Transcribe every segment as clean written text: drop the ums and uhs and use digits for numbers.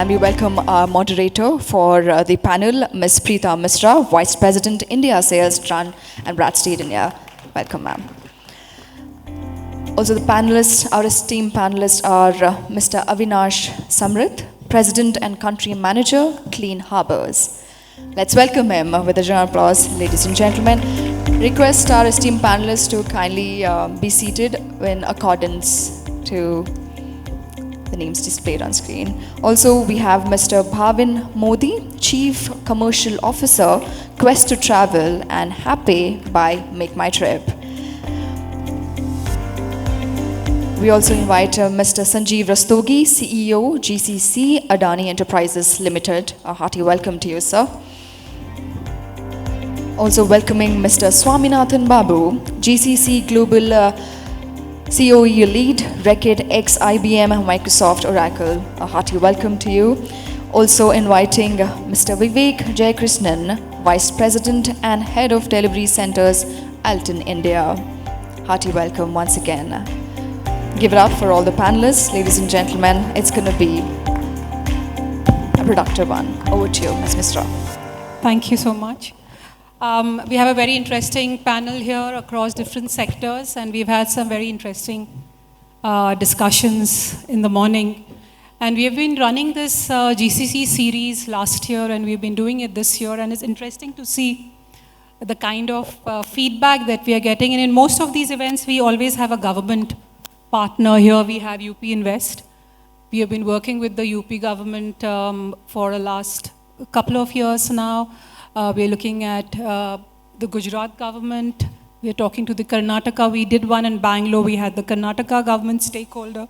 And we welcome our moderator for the panel, Ms. Preeta Misra, Vice President, India Sales, Dun and Bradstreet, India. Welcome, ma'am. Also, the panelists, our esteemed panelists are Mr. Avinash Samrit, President and Country Manager, Clean Harbors. Let's welcome him with a round of applause, ladies and gentlemen. Request our esteemed panelists to kindly be seated in accordance to the names displayed on screen. Also, we have Mr. Bhavin Modi, Chief Commercial Officer, Quest to Travel and Happy by Make My Trip. We also invite Mr. Sanjeev Rastogi, CEO, GCC, Adani Enterprises Limited. A hearty welcome to you, sir. Also welcoming Mr. Swaminathan Babu, GCC Global COE Lead, Reckitt ex IBM, Microsoft, Oracle. A hearty welcome to you. Also inviting Mr. Vivek Jayakrishnan, Vice President and Head of Delivery Centers, Alton, India. Hearty welcome once again. Give it up for all the panelists. Ladies and gentlemen, it's going to be a productive one. Over to you, Ms. Misra. Thank you so much. We have a very interesting panel here across different sectors, and we've had some very interesting discussions in the morning. And we have been running this GCC series last year, and we've been doing it this year, and it's interesting to see the kind of feedback that we are getting. And in most of these events, we always have a government partner. Here we have UP Invest. We have been working with the UP government for the last couple of years now. We're looking at the Gujarat government. We're talking to the Karnataka. We did one in Bangalore. We had the Karnataka government stakeholder.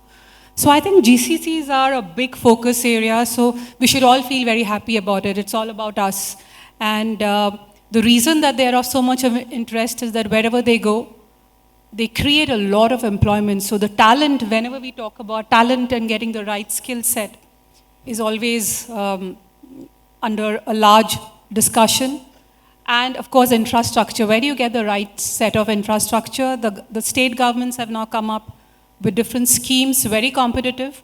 So I think GCCs are a big focus area. So we should all feel very happy about it. It's all about us. And the reason that they are of so much of interest is that wherever they go, they create a lot of employment. So the talent, whenever we talk about talent and getting the right skill set, is always under a large discussion. And of course, infrastructure. Where do you get the right set of infrastructure? The state governments have now come up with different schemes, very competitive,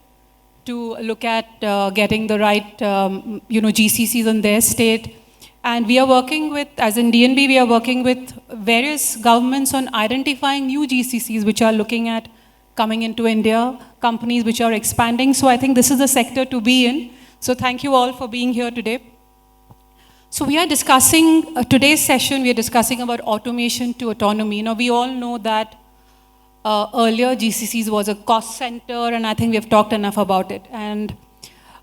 to look at getting the right GCCs in their state. And we are working with, as in DNB, we are working with various governments on identifying new GCCs which are looking at coming into India, companies which are expanding. So I think this is the sector to be in. So thank you all for being here today. So we are discussing, today's session, we are discussing about automation to autonomy. Now we all know that earlier GCCs was a cost center, and I think we have talked enough about it. And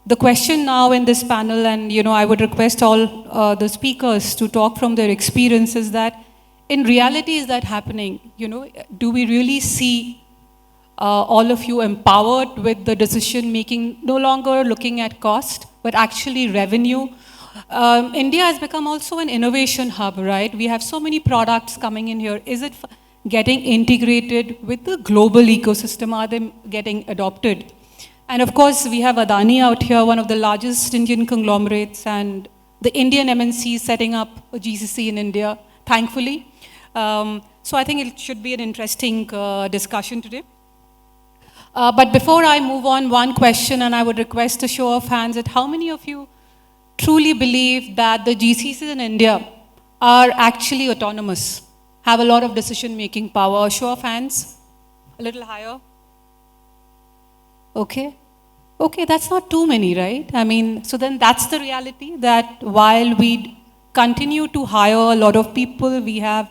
the question now in this panel, and I would request all the speakers to talk from their experiences, that in reality is that happening? Do we really see all of you empowered with the decision making, no longer looking at cost, but actually revenue? India has become also an innovation hub, right? We have so many products coming in here. Is it getting integrated with the global ecosystem? Are they getting adopted? And of course, we have Adani out here, one of the largest Indian conglomerates, and the Indian MNCs setting up a GCC in India, thankfully. So I think it should be an interesting discussion today. But before I move on, one question, and I would request a show of hands at how many of you truly believe that the GCCs in India are actually autonomous, have a lot of decision-making power? Show of hands, a little higher. Okay, that's not too many, right? I mean, so then that's the reality, that while we continue to hire a lot of people, we have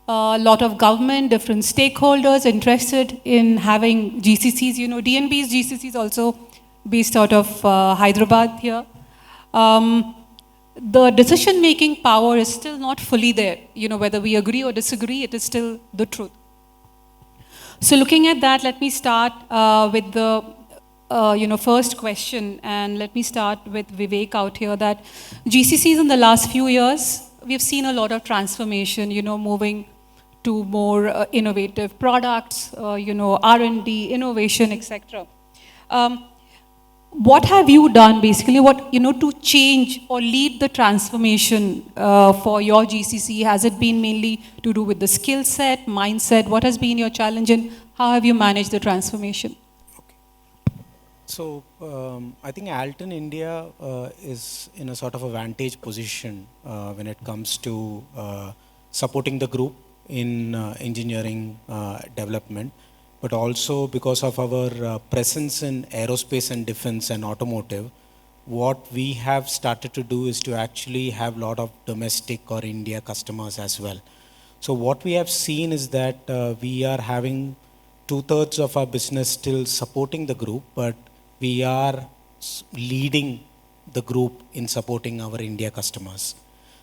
a lot of government, different stakeholders interested in having GCCs. DNB's GCC is also based out of Hyderabad here. The decision-making power is still not fully there. Whether we agree or disagree, it is still the truth. So looking at that, let me start with the first question, and let me start with Vivek out here, that GCCs in the last few years, we've seen a lot of transformation, moving to more innovative products, R&D, innovation, etc. What have you done basically, to change or lead the transformation for your GCC? Has it been mainly to do with the skill set, mindset? What has been your challenge, and how have you managed the transformation? So I think Alton India is in a sort of a vantage position when it comes to supporting the group in engineering development, but also because of our presence in aerospace and defense and automotive. What we have started to do is to actually have a lot of domestic or India customers as well. So what we have seen is that we are having two-thirds of our business still supporting the group, but we are leading the group in supporting our India customers.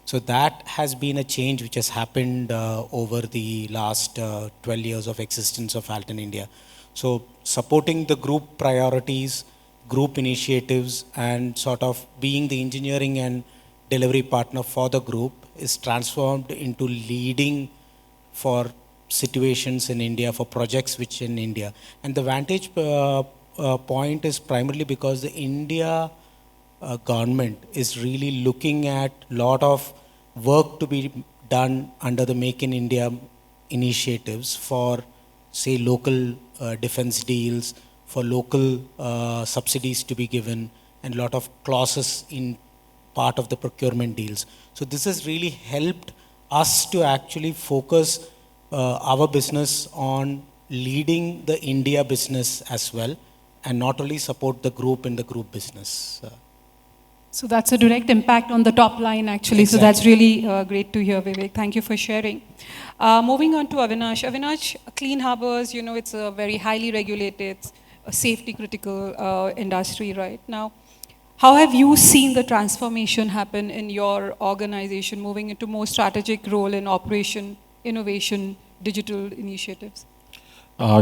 So that has been a change which has happened over the last 12 years of existence of Alton India. So supporting the group priorities, group initiatives, and sort of being the engineering and delivery partner for the group is transformed into leading for situations in India, for projects which in India. And the vantage point is primarily because the India government is really looking at a lot of work to be done under the Make in India initiatives for, say, local defense deals, for local subsidies to be given, and a lot of clauses in part of the procurement deals. So this has really helped us to actually focus our business on leading the India business as well, and not only support the group in the group business. So that's a direct impact on the top line, actually. Exactly. So that's really great to hear, Vivek. Thank you for sharing. Moving on to Avinash. Avinash, clean harbors, it's a very highly regulated, safety critical industry right now. How have you seen the transformation happen in your organization, moving into more strategic role in operation, innovation, digital initiatives?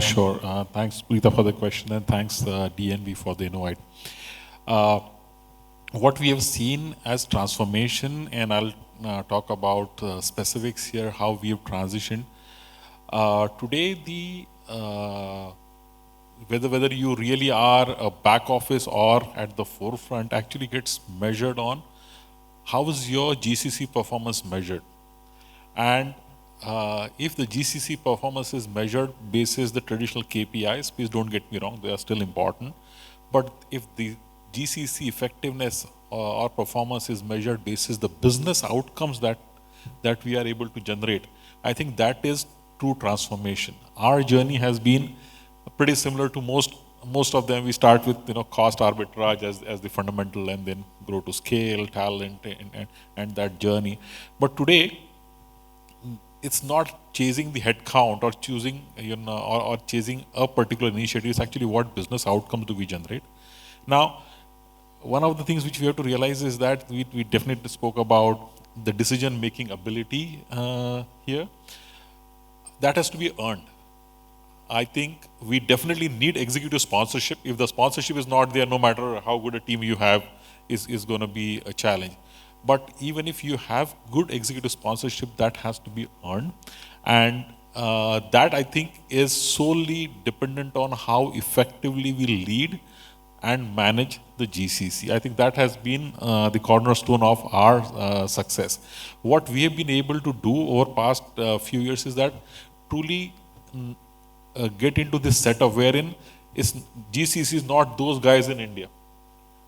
Sure. Thanks, Preeta, for the question, and thanks, DNV, for the invite. What we have seen as transformation, and I'll talk about specifics here, how we have transitioned. Today, whether you really are a back office or at the forefront actually gets measured on how is your GCC performance measured. And if the GCC performance is measured basis the traditional KPIs, please don't get me wrong, they are still important. But if the GCC effectiveness or performance is measured basis the business outcomes that we are able to generate, I think that is true transformation. Our journey has been pretty similar to most of them. We start with cost arbitrage as the fundamental, and then grow to scale, talent, and that journey. But today, it's not chasing the head count or choosing or chasing a particular initiative. It's actually what business outcomes do we generate. Now, one of the things which we have to realize is that we definitely spoke about the decision-making ability here. That has to be earned. I think we definitely need executive sponsorship. If the sponsorship is not there, no matter how good a team you have, is going to be a challenge. But even if you have good executive sponsorship, that has to be earned. And that, I think, is solely dependent on how effectively we lead and manage the GCC. I think that has been the cornerstone of our success. What we have been able to do over past few years is that truly get into this setup wherein GCC is not those guys in India.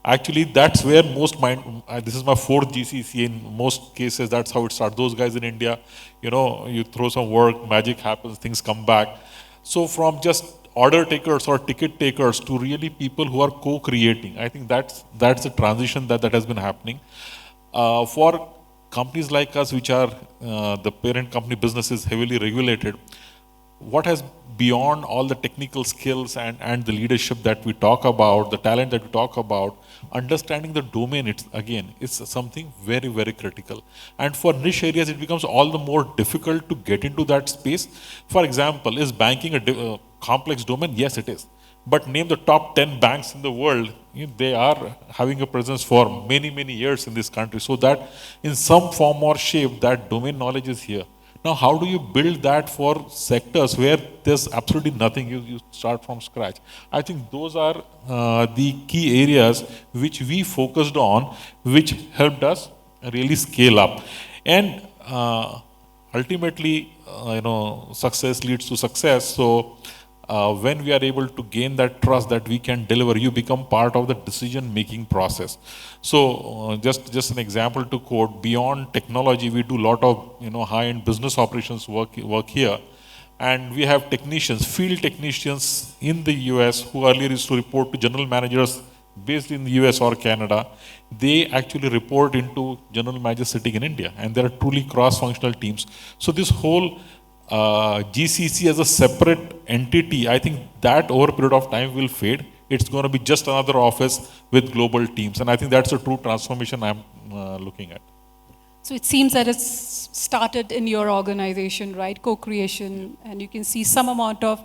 Actually, that's where this is my fourth GCC. In most cases, that's how it starts. Those guys in India, you throw some work, magic happens, things come back. So from just order takers or ticket takers to really people who are co-creating, I think that's the transition that has been happening. For companies like us, which are the parent company business is heavily regulated, what has beyond all the technical skills and the leadership that we talk about, the talent that we talk about, understanding the domain, it's something very, very critical. And for niche areas, it becomes all the more difficult to get into that space. For example, is banking a complex domain? Yes, it is. But name the top 10 banks in the world, they are having a presence for many, many years in this country. So that in some form or shape, that domain knowledge is here. Now, how do you build that for sectors where there's absolutely nothing? You start from scratch. I think those are the key areas which we focused on, which helped us really scale up. And ultimately, success leads to success. So when we are able to gain that trust that we can deliver, you become part of the decision-making process. So just an example to quote, beyond technology, we do a lot of high-end business operations work here. And we have technicians, field technicians in the US who earlier used to report to general managers based in the US or Canada. They actually report into general managers sitting in India, and they are truly cross-functional teams. So this whole GCC as a separate entity, I think that over a period of time will fade. It's going to be just another office with global teams, and I think that's a true transformation I'm looking at. So it seems that it's started in your organization, right? Co-creation, and you can see some amount of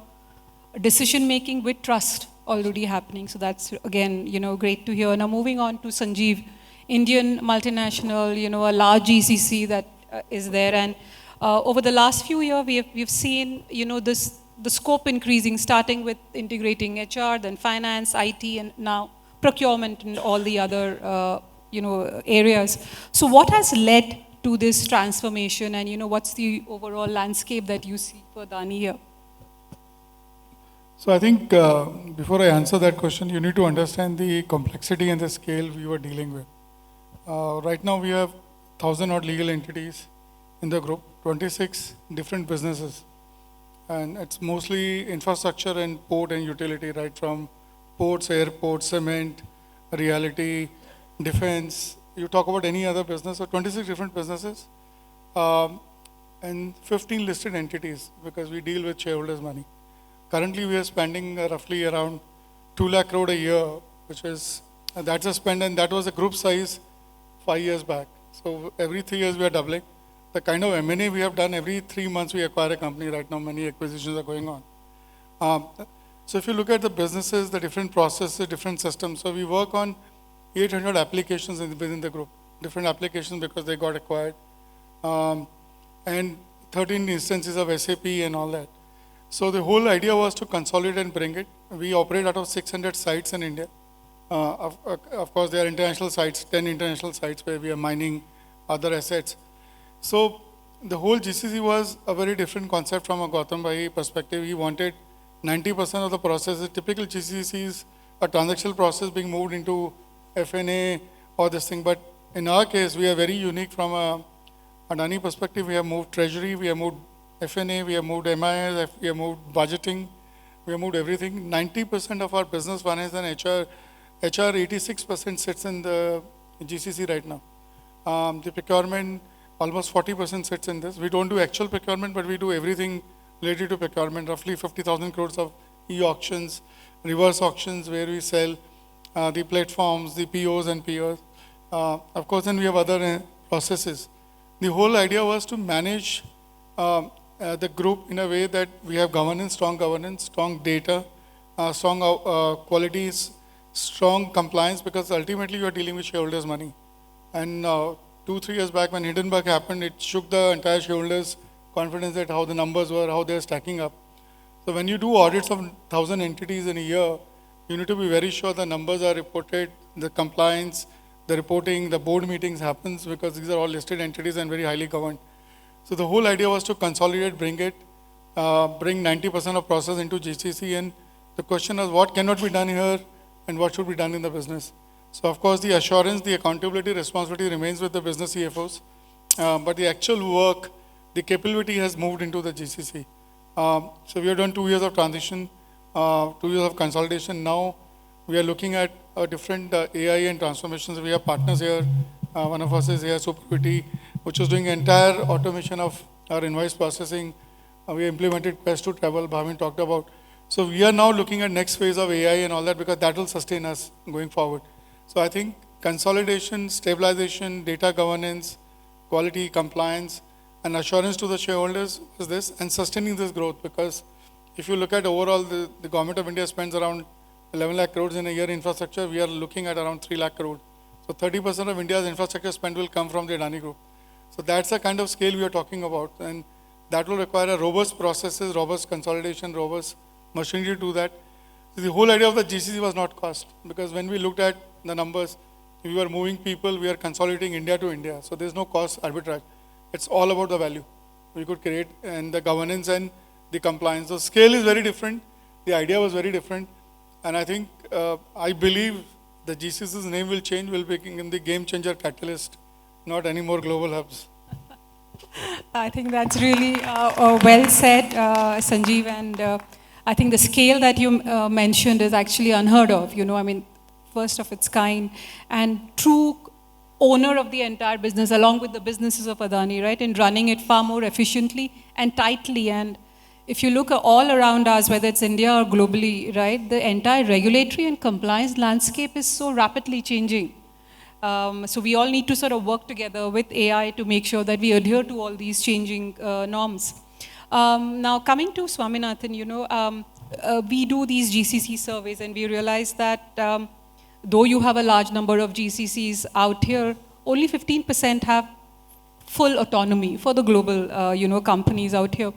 decision-making with trust already happening. So that's, again, great to hear. Now moving on to Sanjeev, Indian multinational, a large GCC that is there. And over the last few years, we've seen, the scope increasing, starting with integrating HR, then finance, IT, and now procurement and all the other areas. So what has led to this transformation, and what's the overall landscape that you see for Adani here? So I think before I answer that question, you need to understand the complexity and the scale we were dealing with. Right now we have 1,000 odd legal entities in the group, 26 different businesses, and it's mostly infrastructure and port and utility, right from ports, airports, cement, reality, defense. You talk about any other business, so 26 different businesses and 15 listed entities, because we deal with shareholders' money. Currently we are spending roughly around 2 lakh crore a year, which is, that's a spend, and that was a group size 5 years back. So every 3 years we are doubling. The kind of M&A we have done, every 3 months we acquire a company. Right now many acquisitions are going on. So if you look at the businesses, the different processes, different systems, so we work on 800 applications within the group, different applications because they got acquired, and 13 instances of SAP and all that. So the whole idea was to consolidate and bring it. We operate out of 600 sites in India. Of course, there are international sites, 10 international sites where we are mining other assets. So the whole GCC was a very different concept from a Gautam Bhai perspective. He wanted 90% of the processes, typical GCCs, a transactional process being moved into FNA or this thing. But in our case, we are very unique from a Adani perspective. We have moved treasury, we have moved FNA, we have moved MIS, we have moved budgeting, we have moved everything. 90% of our business finance and HR 86% sits in the GCC right now. The procurement, almost 40% sits in this. We don't do actual procurement, but we do everything related to procurement, roughly 50,000 crores of e-auctions, reverse auctions where we sell the platforms, the POs and POs. Of course, then we have other processes. The whole idea was to manage the group in a way that we have governance, strong data, strong qualities, strong compliance, because ultimately you are dealing with shareholders' money. And 2-3 years back when Hindenburg happened, it shook the entire shareholders' confidence at how the numbers were, how they are stacking up. So when you do audits of 1,000 entities in a year, you need to be very sure the numbers are reported, the compliance, the reporting, the board meetings happens, because these are all listed entities and very highly governed. So the whole idea was to consolidate, bring 90% of process into GCC, and the question was what cannot be done here and what should be done in the business. So of course the assurance, the accountability, responsibility remains with the business CFOs, but the actual work, the capability has moved into the GCC. So we have done 2 years of transition, 2 years of consolidation. Now we are looking at different AI and transformations. We have partners here. One of us is here, Supervity, which is doing entire automation of our invoice processing. We implemented Quest to Travel, Bhavin talked about. So we are now looking at next phase of AI and all that, because that will sustain us going forward. So I think consolidation, stabilization, data governance, quality, compliance, and assurance to the shareholders is this, and sustaining this growth, because if you look at overall, the government of India spends around 11 lakh crores in a year infrastructure. We are looking at around 3 lakh crore. So 30% of India's infrastructure spend will come from the Adani Group. So that's the kind of scale we are talking about, and that will require a robust processes, robust consolidation, robust machinery to do that. So the whole idea of the GCC was not cost, because when we looked at the numbers, we were moving people, we are consolidating India to India. So there's no cost arbitrage. It's all about the value we could create and the governance and the compliance. So scale is very different. the idea was very different. And I think, I believe the GCC's name will change, will become the game changer catalyst, not any more global hubs. I think that's really well said, Sanjeev, and I think the scale that you mentioned is actually unheard of, I mean, first of its kind, and true owner of the entire business, along with the businesses of Adani, right, in running it far more efficiently and tightly. And if you look all around us, whether it's India or globally, right, the entire regulatory and compliance landscape is so rapidly changing. So we all need to sort of work together with AI to make sure that we adhere to all these changing norms. Now, coming to Swaminathan, we do these GCC surveys, and we realize that though you have a large number of GCCs out here, only 15% have full autonomy for the global, companies out here.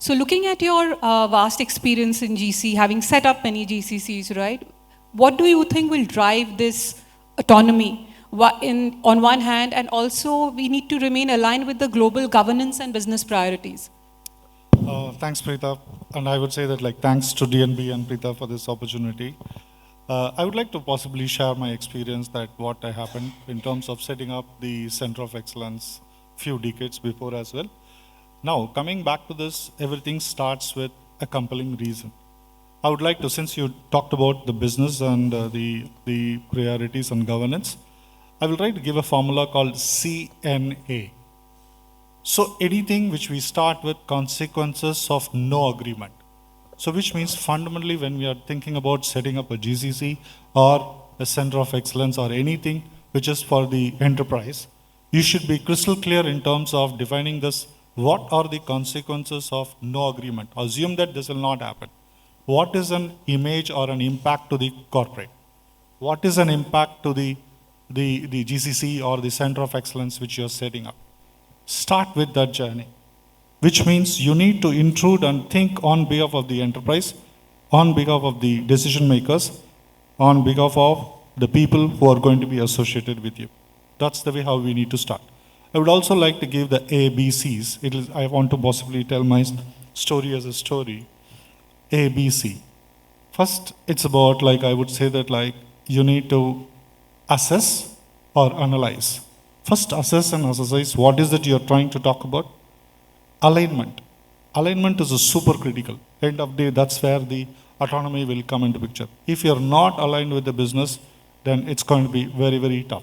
So looking at your vast experience in GC, having set up many GCCs, right, what do you think will drive this autonomy on one hand, and also we need to remain aligned with the global governance and business priorities? Thanks, Preeta. And I would say that thanks to DNB and Preeta for this opportunity. I would like to possibly share my experience that what happened in terms of setting up the Center of Excellence few decades before as well. Now, coming back to this, everything starts with a compelling reason. I would like to, since you talked about the business and the priorities and governance, I will try to give a formula called CNA. So anything which we start with consequences of no agreement. So which means fundamentally when we are thinking about setting up a GCC or a Center of Excellence or anything which is for the enterprise, you should be crystal clear in terms of defining this. What are the consequences of no agreement? Assume that this will not happen. What is an image or an impact to the corporate? What is an impact to the GCC or the Center of Excellence which you are setting up? Start with that journey, which means you need to intrude and think on behalf of the enterprise, on behalf of the decision makers, on behalf of the people who are going to be associated with you. That's the way how we need to start. I would also like to give the ABCs. I want to possibly tell my story as a story. ABC. First, it's about I would say that you need to assess or analyze. First, assess and assess what is that you're trying to talk about. Alignment. Alignment is a super critical. End of the day, that's where the autonomy will come into picture. If you're not aligned with the business, then it's going to be very, very tough.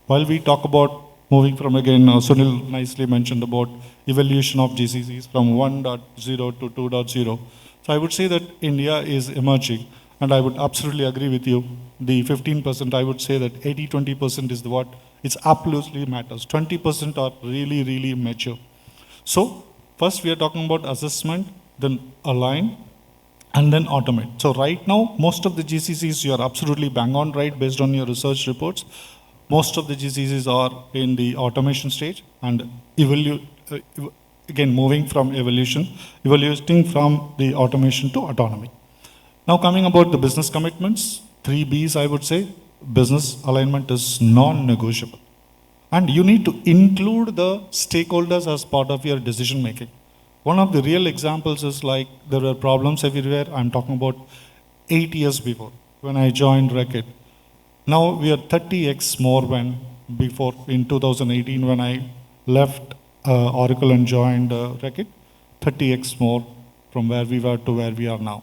While we talk about moving from, again, Sunil nicely mentioned about evolution of GCCs from 1.0 to 2.0. So I would say that India is emerging, and I would absolutely agree with you. The 15%, I would say that 80-20% is what it's absolutely matters. 20% are really, really mature. So first we are talking about assessment, then align, and then automate. So right now, most of the GCCs, you are absolutely bang on right based on your research reports. Most of the GCCs are in the automation stage and again, moving from evaluating from the automation to autonomy. Now coming about the business commitments, 3 Bs I would say, business alignment is non-negotiable. And you need to include the stakeholders as part of your decision making. One of the real examples is there were problems everywhere. I'm talking about 8 years before when I joined Reckitt. Now we are 30x more before in 2018 when I left Oracle and joined Reckitt, 30x more from where we were to where we are now.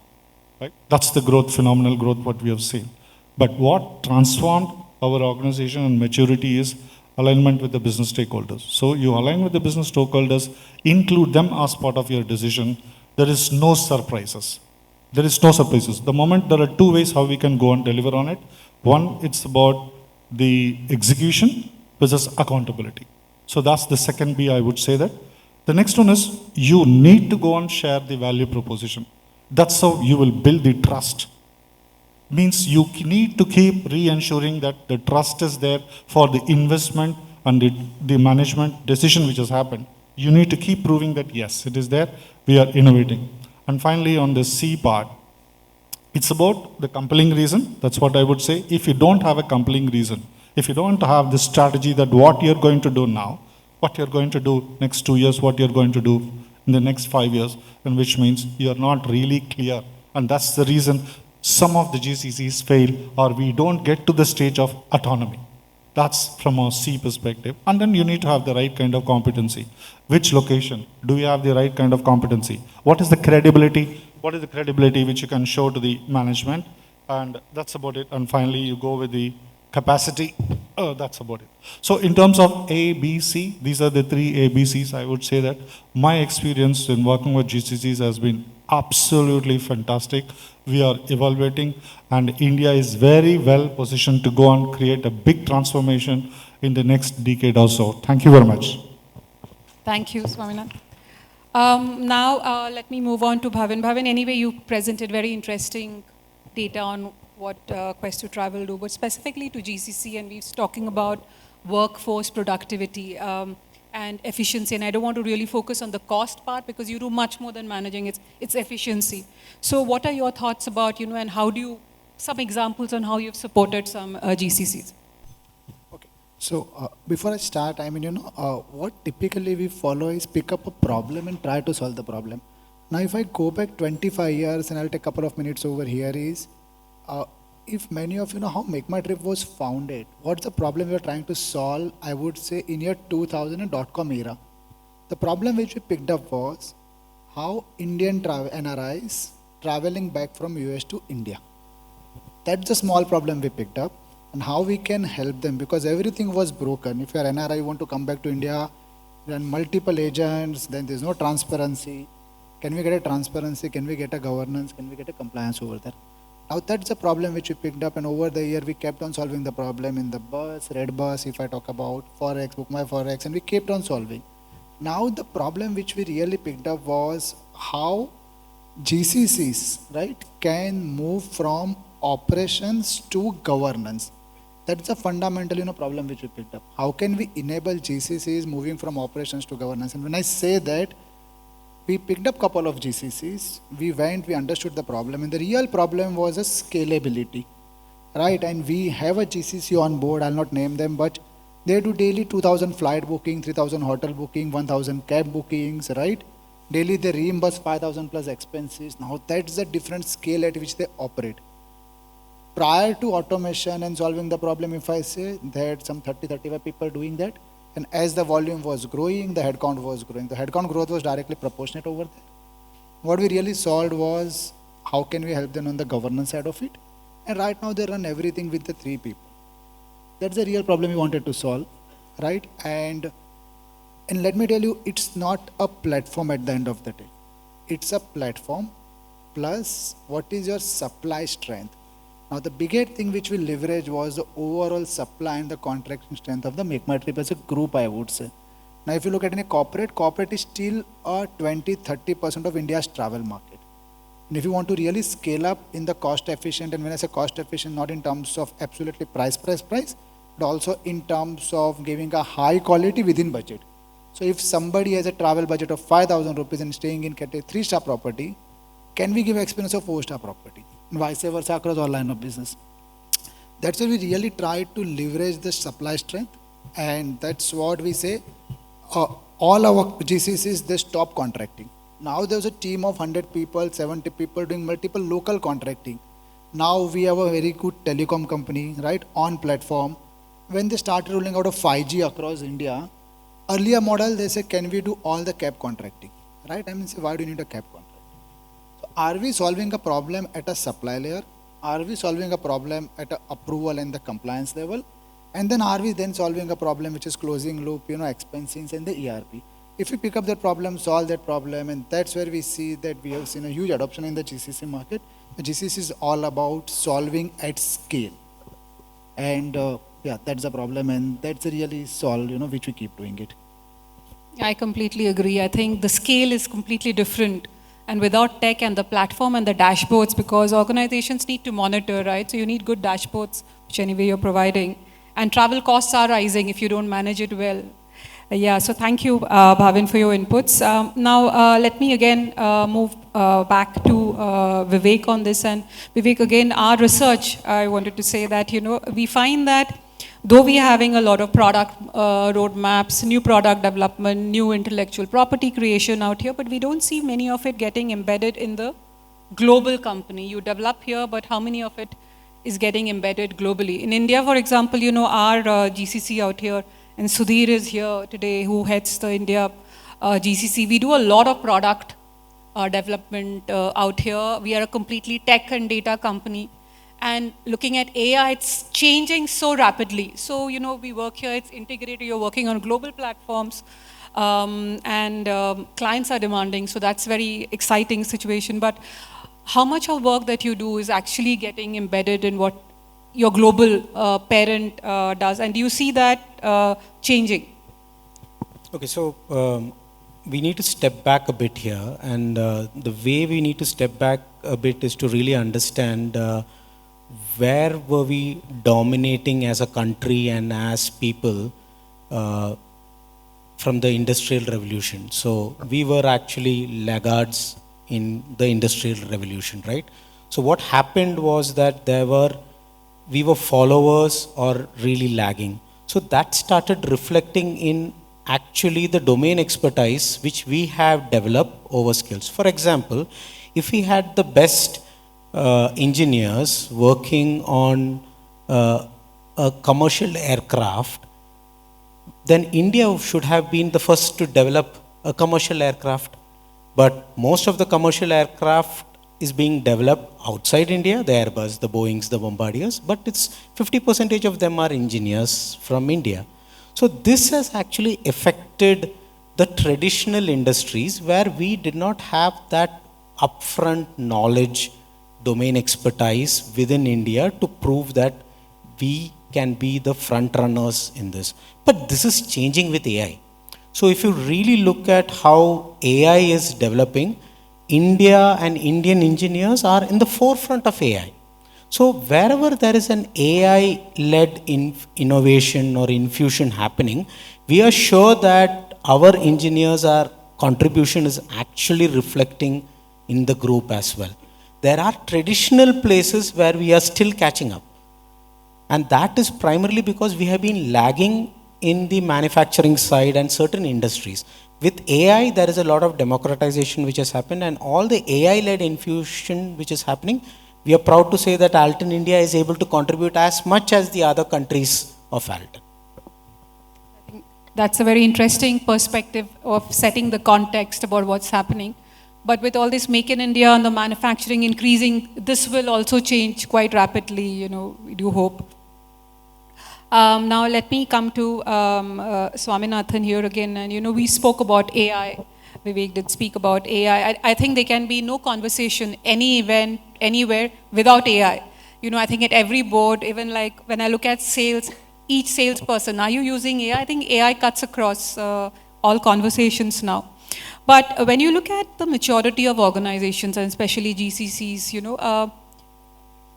Right? That's the growth, phenomenal growth what we have seen. But what transformed our organization and maturity is alignment with the business stakeholders. So you align with the business stakeholders, include them as part of your decision. There is no surprises. There is no surprises. The moment there are 2 ways how we can go and deliver on it. One, it's about the execution versus accountability. So that's the second B, I would say that. The next one is you need to go and share the value proposition. That's how you will build the trust. Means you need to keep re-ensuring that the trust is there for the investment and the management decision which has happened. You need to keep proving that yes, it is there, we are innovating. And finally on the C part, it's about the compelling reason. That's what I would say. If you don't have a compelling reason, if you don't have the strategy that what you're going to do now, what you're going to do next 2 years, what you're going to do in the next 5 years, then which means you're not really clear And that's the reason some of the GCCs fail or we don't get to the stage of autonomy. That's from a C perspective. And then you need to have the right kind of competency. Which location? Do you have the right kind of competency? What is the credibility? What is the credibility which you can show to the management? And that's about it. And finally, you go with the capacity. That's about it. So in terms of A, B, C, these are the three A, B, Cs. I would say that my experience in working with GCCs has been absolutely fantastic. We are evaluating, and India is very well positioned to go and create a big transformation in the next decade or so. Thank you very much. Thank you, Swaminath. Now, let me move on to Bhavin. Bhavin, anyway, you presented very interesting data on what Quest to Travel do, but specifically to GCC, and we're talking about workforce productivity and efficiency. And I don't want to really focus on the cost part because you do much more than managing, it's efficiency. So what are your thoughts about, and how do you, some examples on how you've supported some GCCs? Okay, so before I start, what typically we follow is pick up a problem and try to solve the problem. Now, if I go back 25 years, and I'll take a couple of minutes over here, is if many of you know how Make My Trip was founded, what's the problem we are trying to solve, I would say in year 2000 and .com era. The problem which we picked up was how Indian NRIs traveling back from US to India. That's a small problem we picked up, and how we can help them, because everything was broken. If you're NRI, you want to come back to India, then multiple agents, then there's no transparency. Can we get a transparency? Can we get a governance? Can we get a compliance over there? Now that's a problem which we picked up, and over the year we kept on solving the problem in the bus, red bus, if I talk about Forex, Book My Forex, and we kept on solving. Now the problem which we really picked up was how GCCs, right, can move from operations to governance. That's a fundamental problem which we picked up. How can we enable GCCs moving from operations to governance? And when I say that, we picked up a couple of GCCs, we understood the problem, and the real problem was a scalability, right? And we have a GCC on board, I'll not name them, but they do daily 2,000 flight booking, 3,000 hotel booking, 1,000 cab bookings, right? Daily they reimburse 5,000 plus expenses. Now that's the different scale at which they operate. Prior to automation and solving the problem, if I say, they had some 30-35 people doing that. And as the volume was growing, the headcount was growing. The headcount growth was directly proportionate over there. What we really solved was, how can we help them on the governance side of it? And right now they run everything with the 3 people. That's the real problem we wanted to solve, right? And let me tell you, it's not a platform at the end of the day. It's a platform plus what is your supply strength. Now the biggest thing which we leverage was the overall supply and the contracting strength of the Make My Trip as a group, I would say. Now if you look at any corporate is still a 20-30% of India's travel market. And if you want to really scale up in the cost efficient, and when I say cost efficient, not in terms of absolutely price, but also in terms of giving a high quality within budget. So if somebody has a travel budget of 5,000 rupees and staying in a 3-star property, can we give experience of 4-star property? And vice versa across all line of business. That's why we really try to leverage the supply strength, and that's what we say. All our GCCs, they stop contracting. Now there's a team of 100 people, 70 people doing multiple local contracting. Now we have a very good telecom company, right, on platform. When they started rolling out of 5G across India, earlier model, they say, can we do all the cab contracting, right? I mean, say, why do you need a cab contract? So are we solving a problem at a supply layer? Are we solving a problem at a approval and the compliance level? And then are we then solving a problem which is closing loop, expensing and the ERP? If we pick up that problem, solve that problem, and that's where we see that we have seen a huge adoption in the GCC market. The GCC is all about solving at scale. And yeah, that's the problem, and that's really solved, which we keep doing it. I completely agree. I think the scale is completely different. And without tech and the platform and the dashboards, because organizations need to monitor, right? So you need good dashboards, which anyway you're providing. And travel costs are rising if you don't manage it well. Yeah, so thank you, Bhavin, for your inputs. Now, let me again move back to Vivek on this. And Vivek, again, our research, I wanted to say that, we find that though we are having a lot of product roadmaps, new product development, new intellectual property creation out here, but we don't see many of it getting embedded in the global company. You develop here, but how many of it is getting embedded globally? In India, for example, you know, our GCC out here, and Sudhir is here today, who heads the India GCC. We do a lot of product development out here. We are a completely tech and data company. And looking at AI, it's changing so rapidly. So, you know, we work here, it's integrated, you're working on global platforms, and clients are demanding, so that's very exciting situation. But how much of work that you do is actually getting embedded in what your global parent does? And do you see that changing? Okay, so we need to step back a bit here, and the way we need to step back a bit is to really understand where were we dominating as a country and as people from the Industrial Revolution. So we were actually laggards in the Industrial Revolution, right? So what happened was that we were followers or really lagging. So that started reflecting in actually the domain expertise which we have developed over skills. For example, if we had the best engineers working on a commercial aircraft, then India should have been the first to develop a commercial aircraft. But most of the commercial aircraft is being developed outside India, the Airbus, the Boeings, the Bombardiers, but it's 50% of them are engineers from India. So this has actually affected the traditional industries where we did not have that upfront knowledge, domain expertise within India to prove that we can be the front runners in this. But this is changing with AI. So if you really look at how AI is developing, India and Indian engineers are in the forefront of AI. So wherever there is an AI-led innovation or infusion happening, we are sure that our engineers' contribution is actually reflecting in the group as well. There are traditional places where we are still catching up. And that is primarily because we have been lagging in the manufacturing side and certain industries. With AI, there is a lot of democratization which has happened, and all the AI-led infusion which is happening, we are proud to say that Alton India is able to contribute as much as the other countries of Alton. I think that's a very interesting perspective of setting the context about what's happening. But with all this Make in India and the manufacturing increasing, this will also change quite rapidly, you know, we do hope. Now let me come to Swaminathan here again. And, you know, we spoke about AI. Vivek did speak about AI. I think there can be no conversation, any event, anywhere without AI. You know, I think at every board, even like when I look at sales, each salesperson, are you using AI? I think AI cuts across all conversations now. But when you look at the maturity of organizations, and especially GCCs, you know,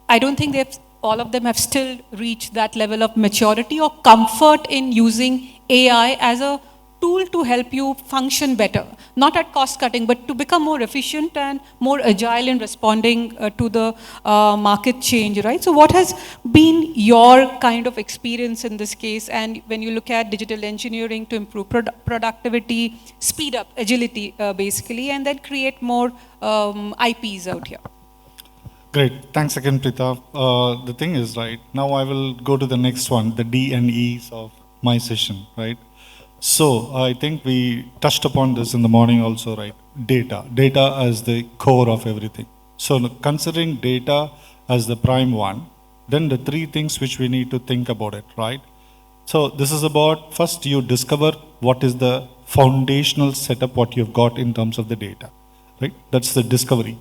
I don't think all of them have still reached that level of maturity or comfort in using AI as a tool to help you function better. Not at cost cutting, but to become more efficient and more agile in responding to the market change, right? So what has been your kind of experience in this case? And when you look at digital engineering to improve productivity, speed up, agility, basically, and then create more IPs out here. Great. Thanks again, Preeta. The thing is, right, now I will go to the next one, the D and E's of my session, right? So I think we touched upon this in the morning also, right? Data. Data as the core of everything. So considering data as the prime one, then the three things which we need to think about it, right? So this is about, first you discover what is the foundational setup, what you've got in terms of the data, right? That's the discovery.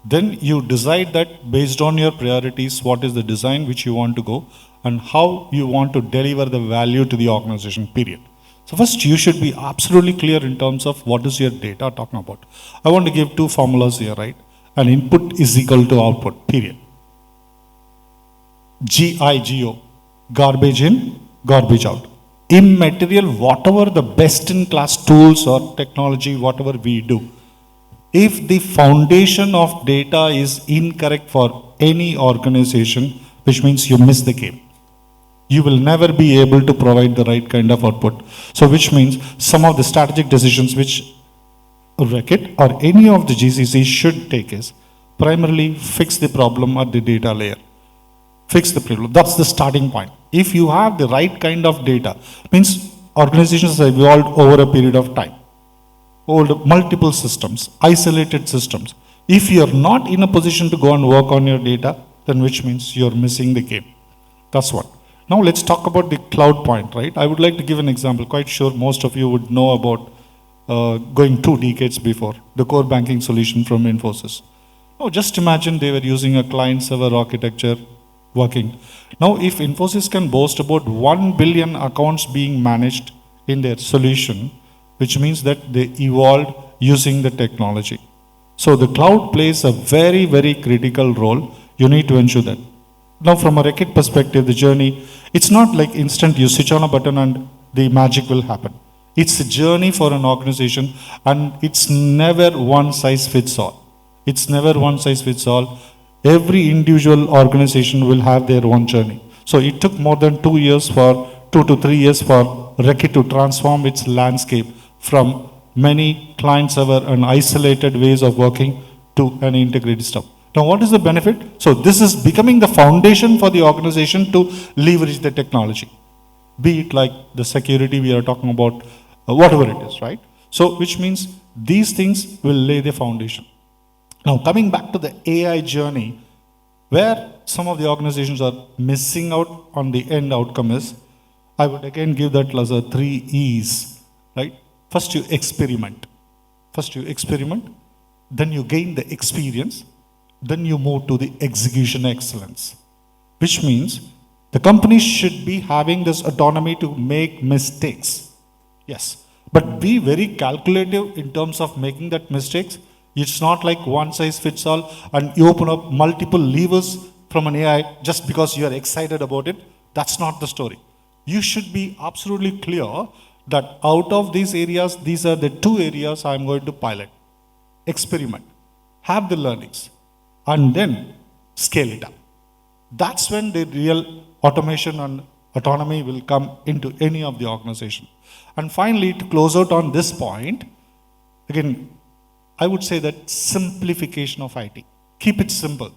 Then you decide that based on your priorities, what is the design which you want to go and how you want to deliver the value to the organization, period. So first you should be absolutely clear in terms of what is your data talking about. I want to give two formulas here, right? An input is equal to output, period. GIGO, garbage in, garbage out. Immaterial, whatever the best in class tools or technology, whatever we do. If the foundation of data is incorrect for any organization, which means you miss the game. You will never be able to provide the right kind of output. So which means some of the strategic decisions which Reckitt or any of the GCCs should take is, primarily fix the problem at the data layer. Fix the problem. That's the starting point. If you have the right kind of data, means organizations have evolved over a period of time. Old multiple systems, isolated systems. If you're not in a position to go and work on your data, then which means you're missing the game. That's what. Now let's talk about the cloud point, right? I would like to give an example. Quite sure most of you would know about going 2 decades before, the core banking solution from Infosys. Now just imagine they were using a client-server architecture working. Now if Infosys can boast about 1 billion accounts being managed in their solution, which means that they evolved using the technology. So the cloud plays a very, very critical role. You need to ensure that. Now from a Reckitt perspective, the journey, it's not like instant you switch on a button and the magic will happen. It's a journey for an organization, and it's never one size fits all. It's never one size fits all. Every individual organization will have their own journey. So it took more than 2 years for, 2 to 3 years for Reckitt to transform its landscape from many client-server and isolated ways of working to an integrated stuff. Now, what is the benefit? So this is becoming the foundation for the organization to leverage the technology. Be it like the security we are talking about, whatever it is, right? So, which means these things will lay the foundation. Now, coming back to the AI journey, where some of the organizations are missing out on the end outcome is, I would again give that as a 3 E's, right? First you experiment. Then you gain the experience, then you move to the execution excellence, which means the company should be having this autonomy to make mistakes. Yes, but be very calculative in terms of making that mistakes. It's not like one size fits all and you open up multiple levers from an AI just because you are excited about it. That's not the story. You should be absolutely clear that out of these areas, these are the 2 areas I'm going to pilot. Experiment, have the learnings, and then scale it up. That's when the real automation and autonomy will come into any of the organization. And finally, to close out on this point, again, I would say that simplification of IT. Keep it simple.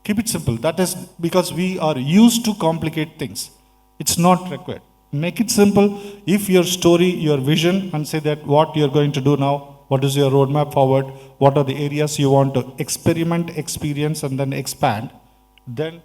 Keep it simple. That is because we are used to complicate things. It's not required. Make it simple. If your story, your vision, and say that what you're going to do now, what is your roadmap forward, what are the areas you want to experiment, experience, and then expand, then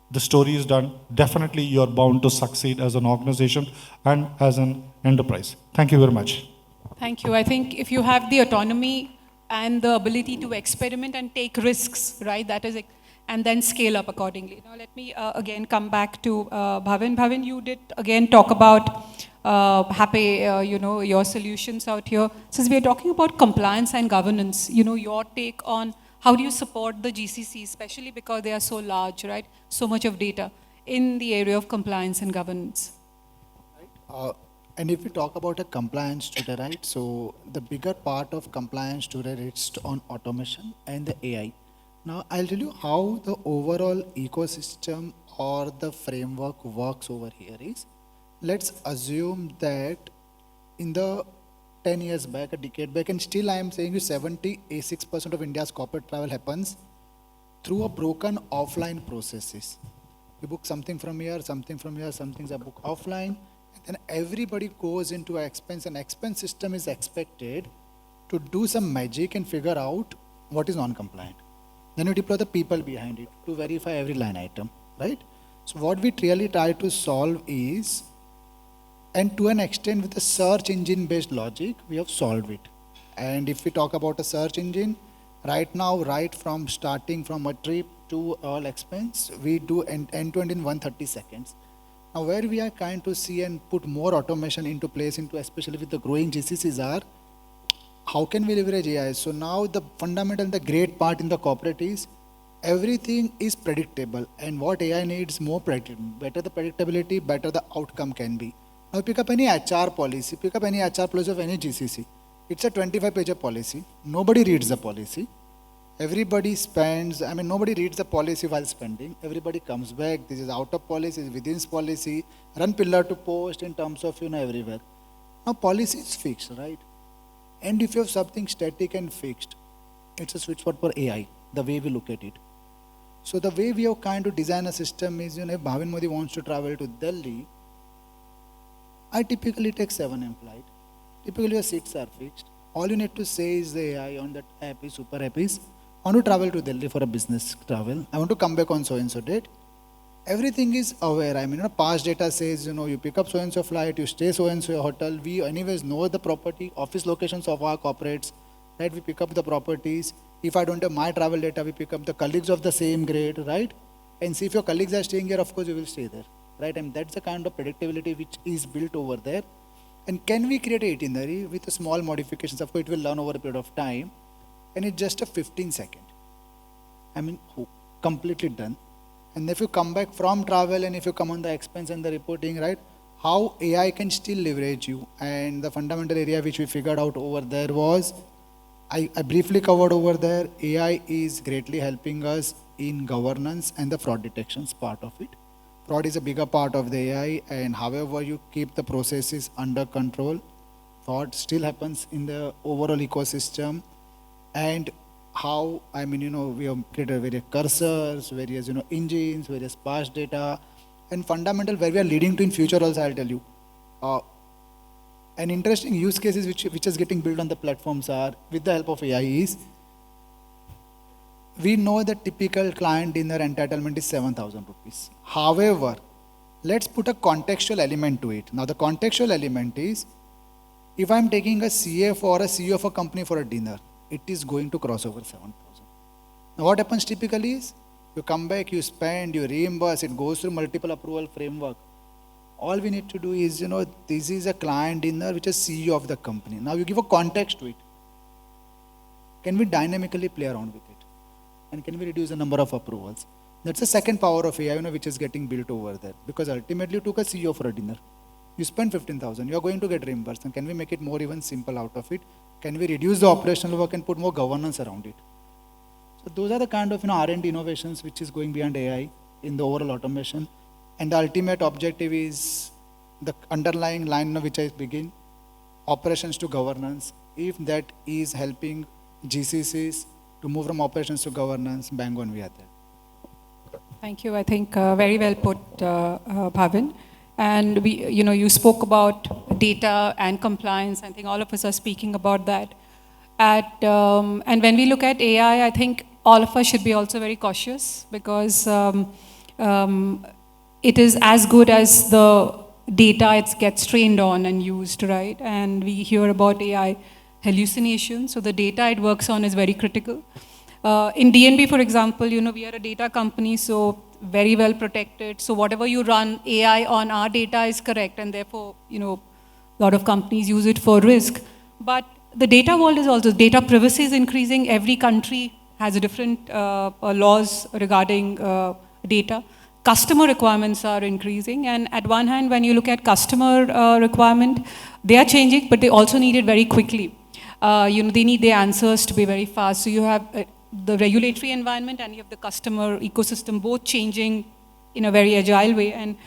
the story is done. Definitely you're bound to succeed as an organization and as an enterprise. Thank you very much. Thank you. I think if you have the autonomy and the ability to experiment and take risks, right, that is, and then scale up accordingly. Now let me again come back to Bhavin. Bhavin, you did again talk about your solutions out here. Since we are talking about compliance and governance, your take on how do you support the GCCs, especially because they are so large, right? So much of data in the area of compliance and governance. And if we talk about a compliance today, right? So the bigger part of compliance today is on automation and the AI. Now I'll tell you how the overall ecosystem or the framework works over here is, let's assume that in the 10 years back, a decade back, and still I am saying you 76% of India's corporate travel happens through a broken offline processes. You book something from here, something's a book offline, and then everybody goes into an expense, and expense system is expected to do some magic and figure out what is non-compliant. Then you deploy the people behind it to verify every line item, right? So what we really try to solve is, and to an extent with the search engine based logic, we have solved it. And if we talk about a search engine, right now, right from starting from a trip to all expense, we do end-to-end in 130 seconds. Now where we are trying to see and put more automation into place, especially with the growing GCCs are, how can we leverage AI? So now the fundamental, the great part in the corporate is everything is predictable, and what AI needs more predictable. Better the predictability, better the outcome can be. Now pick up any HR policy, pick up any HR policy of any GCC. It's a 25-page policy. Nobody reads the policy. Everybody spends, nobody reads the policy while spending. Everybody comes back, this is out of policy, this is within policy, run pillar to post in terms of, everywhere. Now policy is fixed, right? And if you have something static and fixed, it's a sweet spot for AI. the way we look at it. So the way we have kind of designed a system is, if Bhavin Modi wants to travel to Delhi, I typically take 7 AM flight. Typically your seats are fixed. All you need to say is the AI on that app is super app is, I want to travel to Delhi for a business travel. I want to come back on so and so date. Everything is aware. I mean, past data says, you pick up so and so flight, you stay so and so hotel. We anyways know the property, office locations of our corporates, right? We pick up the properties. If I don't have my travel data, we pick up the colleagues of the same grade, right? And see if your colleagues are staying here, of course you will stay there, right? And that's the kind of predictability which is built over there. And can we create an itinerary with a small modifications? Of course, it will learn over a period of time. And it's just a 15-second. I mean, completely done. And if you come back from travel and if you come on the expense and the reporting, right, how AI can still leverage you. And the fundamental area which we figured out over there was, I briefly covered over there, AI is greatly helping us in governance and the fraud detections part of it. Fraud is a bigger part of the AI, and however you keep the processes under control, fraud still happens in the overall ecosystem. And how, I mean, we have created various cursors, various, engines, various past data, and fundamental where we are leading to in future also, I'll tell you. An interesting use cases which is getting built on the platforms are, with the help of AI is, we know that typical client dinner entitlement is 7,000 rupees. However, let's put a contextual element to it. Now the contextual element is, if I'm taking a CF or a CEO of a company for a dinner, it is going to cross over 7,000. Now what happens typically is, you come back, you spend, you reimburse, it goes through multiple approval framework. All we need to do is, this is a client dinner which is CEO of the company. Now you give a context to it. Can we dynamically play around with it? And can we reduce the number of approvals? That's the second power of AI, which is getting built over there. Because ultimately you took a CEO for a dinner. You spend 15,000, you are going to get reimbursed. And can we make it more even simple out of it? Can we reduce the operational work and put more governance around it? So those are the kind of R&D innovations which is going beyond AI in the overall automation. And the ultimate objective is the underlying line which I begin, operations to governance. If that is helping GCCs to move from operations to governance, bang on we are there. Thank you. I think very well put, Bhavin. And we, you spoke about data and compliance. I think all of us are speaking about that. And when we look at AI, I think all of us should be also very cautious because it is as good as the data it gets trained on and used, right? And we hear about AI hallucinations. So the data it works on is very critical. In DNB, for example, we are a data company, so very well protected. So whatever you run AI on our data is correct, and therefore, a lot of companies use it for risk. But the data world is also, data privacy is increasing. Every country has a different laws regarding data. Customer requirements are increasing, and at one hand, when you look at customer requirement, they are changing, but they also need it very quickly. They need their answers to be very fast. So you have the regulatory environment and you have the customer ecosystem both changing in a very agile way. And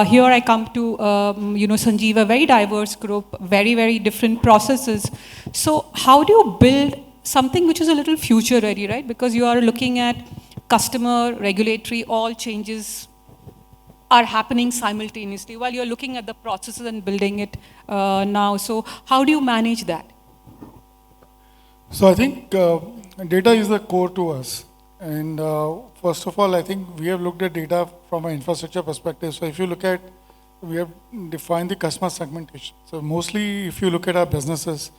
here I come to, Sanjeev, a very diverse group, very, very different processes. So how do you build something which is a little future ready, right? Because you are looking at customer, regulatory, all changes are happening simultaneously while you're looking at the processes and building it now. So how do you manage that? So I think data is the core to us. And first of all, I think we have looked at data from an infrastructure perspective. So if you look at, we have defined the customer segmentation. So mostly if you look at our businesses,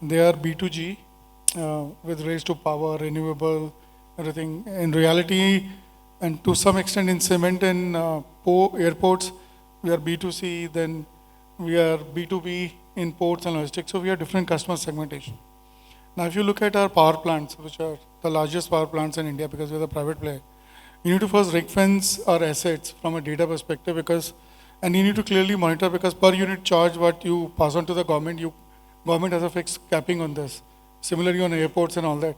they are B2G with raise to power, renewable, everything. In reality, and to some extent in cement and airports, we are B2C, then we are B2B in ports and logistics. So we have different customer segmentation. Now, if you look at our power plants, which are the largest power plants in India because we're the private player, you need to first ring fence our assets from a data perspective and you need to clearly monitor because per unit charge what you pass on to the government, government has a fixed capping on this. Similarly on airports and all that.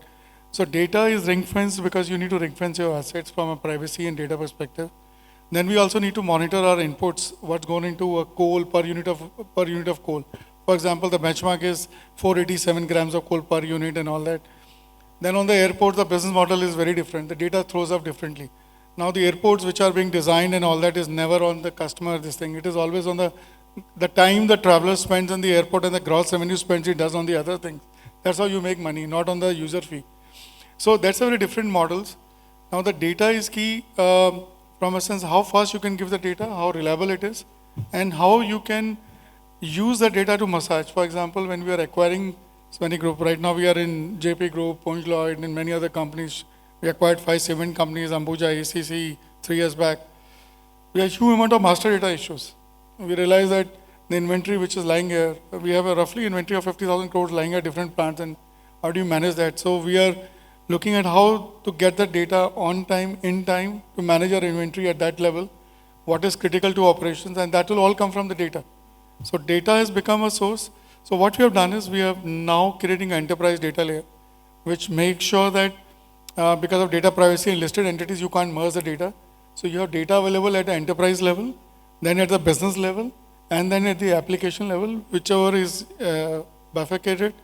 So data is ring fenced because you need to ring fence your assets from a privacy and data perspective. Then we also need to monitor our inputs, what's going into a coal per unit of coal. For example, the benchmark is 487 grams of coal per unit and all that. Then on the airport, the business model is very different. The data throws up differently. Now the airports which are being designed and all that is never on the customer, this thing. It is always on the time the traveler spends in the airport and the gross revenue spends it does on the other things. That's how you make money, not on the user fee. So that's a very different models. Now the data is key from a sense how fast you can give the data, how reliable it is, and how you can use the data to massage. For example, when we are acquiring Swanee Group, right now we are in JP Group, Punj Lloyd, and many other companies. We acquired 5 cement companies, Ambuja, ACC, 3 years back. We have a huge amount of master data issues. We realize that the inventory which is lying here, we have a roughly inventory of 50,000 crores lying at different plants, and how do you manage that? So we are looking at how to get the data on time, in time, to manage our inventory at that level, what is critical to operations, and that will all come from the data. So data has become a source. So what we have done is we are now creating an enterprise data layer, which makes sure that because of data privacy in listed entities, you can't merge the data. So you have data available at the enterprise level, then at the business level, and then at the application level, whichever is bifurcated.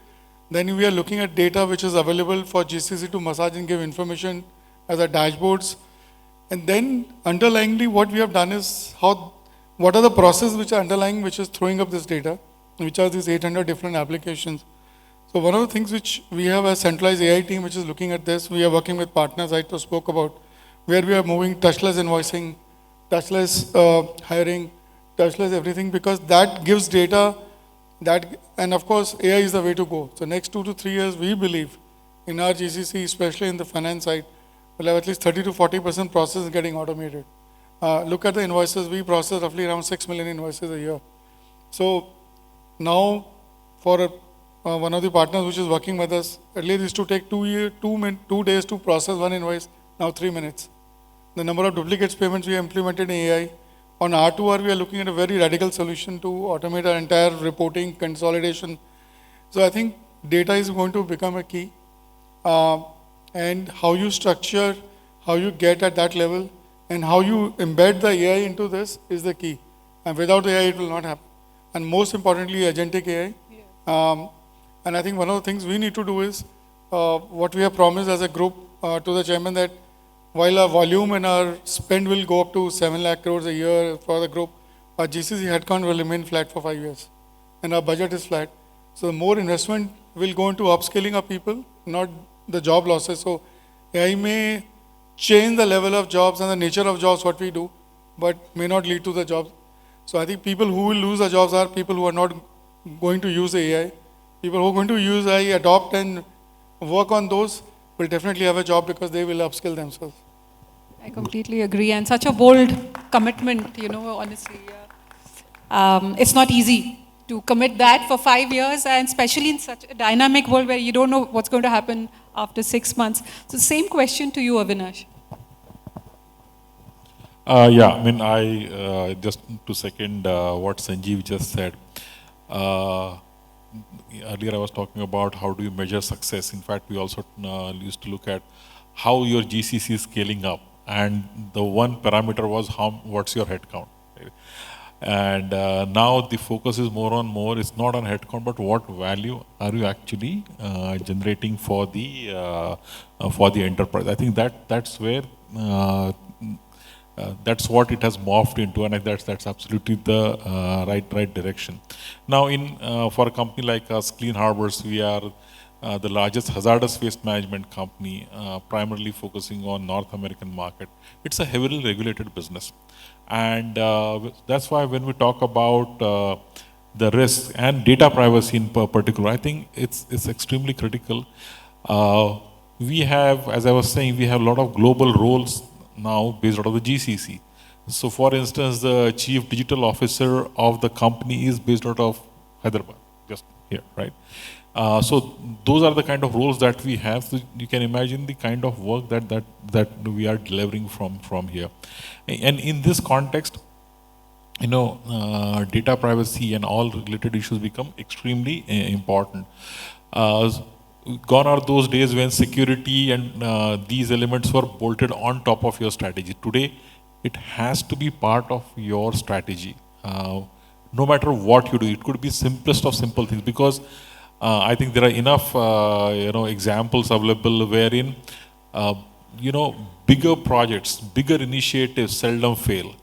Then we are looking at data which is available for GCC to massage and give information as a dashboards. And then underlyingly what we have done is what are the processes which are underlying, which is throwing up this data, which are these 800 different applications. So one of the things which we have a centralized AI team which is looking at this, we are working with partners I spoke about, where we are moving touchless invoicing, touchless hiring, touchless everything, because that gives data and of course AI is the way to go. So next 2 to 3 years, we believe in our GCC, especially in the finance side, we'll have at least 30 to 40% process getting automated. Look at the invoices, we process roughly around 6 million invoices a year. So now for one of the partners which is working with us, earlier used to take 2 days to process one invoice, now 3 minutes. The number of duplicates payments we implemented in AI. On R2R, we are looking at a very radical solution to automate our entire reporting, consolidation. So I think data is going to become a key. And how you structure, how you get at that level, and how you embed the AI into this is the key. And without AI, it will not happen. And most importantly, agentic AI. Yeah. And I think one of the things we need to do is what we have promised as a group to the chairman, that while our volume and our spend will go up to 7 lakh crores a year for the group, our GCC headcount will remain flat for 5 years. And our budget is flat. So the more investment will go into upscaling our people, not the job losses. So AI may change the level of jobs and the nature of jobs, what we do, but may not lead to the jobs. So I think people who will lose their jobs are people who are not going to use AI. People who are going to use AI, adopt and work on those will definitely have a job because they will upskill themselves. I completely agree, and such a bold commitment, honestly. It's not easy to commit that for 5 years, and especially in such a dynamic world where you don't know what's going to happen after 6 months. So same question to you, Avinash. I just to second what Sanjeev just said. Earlier I was talking about how do you measure success. In fact, we also used to look at how your GCC is scaling up, and the one parameter was what's your headcount. And now the focus is it's not on headcount, but what value are you actually generating for the enterprise. I think that's where that's what it has morphed into, and that's absolutely the right direction. Now, for a company like us, Clean Harbors, we are the largest hazardous waste management company, primarily focusing on North American market. It's a heavily regulated business, and that's why when we talk about the risk and data privacy in particular, I think it's extremely critical. We have, as I was saying, we have a lot of global roles now based out of the GCC. So for instance, the chief digital officer of the company is based out of Hyderabad, just here, right? So those are the kind of roles that we have. So you can imagine the kind of work that we are delivering from here. And in this context, data privacy and all related issues become extremely important. Gone are those days when security and these elements were bolted on top of your strategy. Today, it has to be part of your strategy. No matter what you do, it could be simplest of simple things, because I think there are enough, examples available wherein, uh, bigger projects, bigger initiatives seldom fail.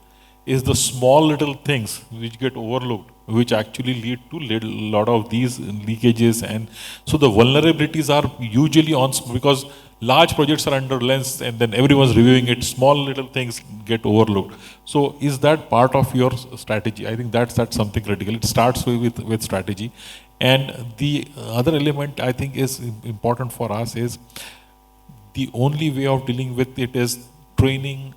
Is the small little things which get overlooked, which actually lead to lot of these leakages, and so the vulnerabilities are usually on because large projects are under lens and then everyone's reviewing it. Small little things get overlooked. So is that part of your strategy? I think that's something critical. It starts with strategy, and the other element I think is important for us is the only way of dealing with it is training,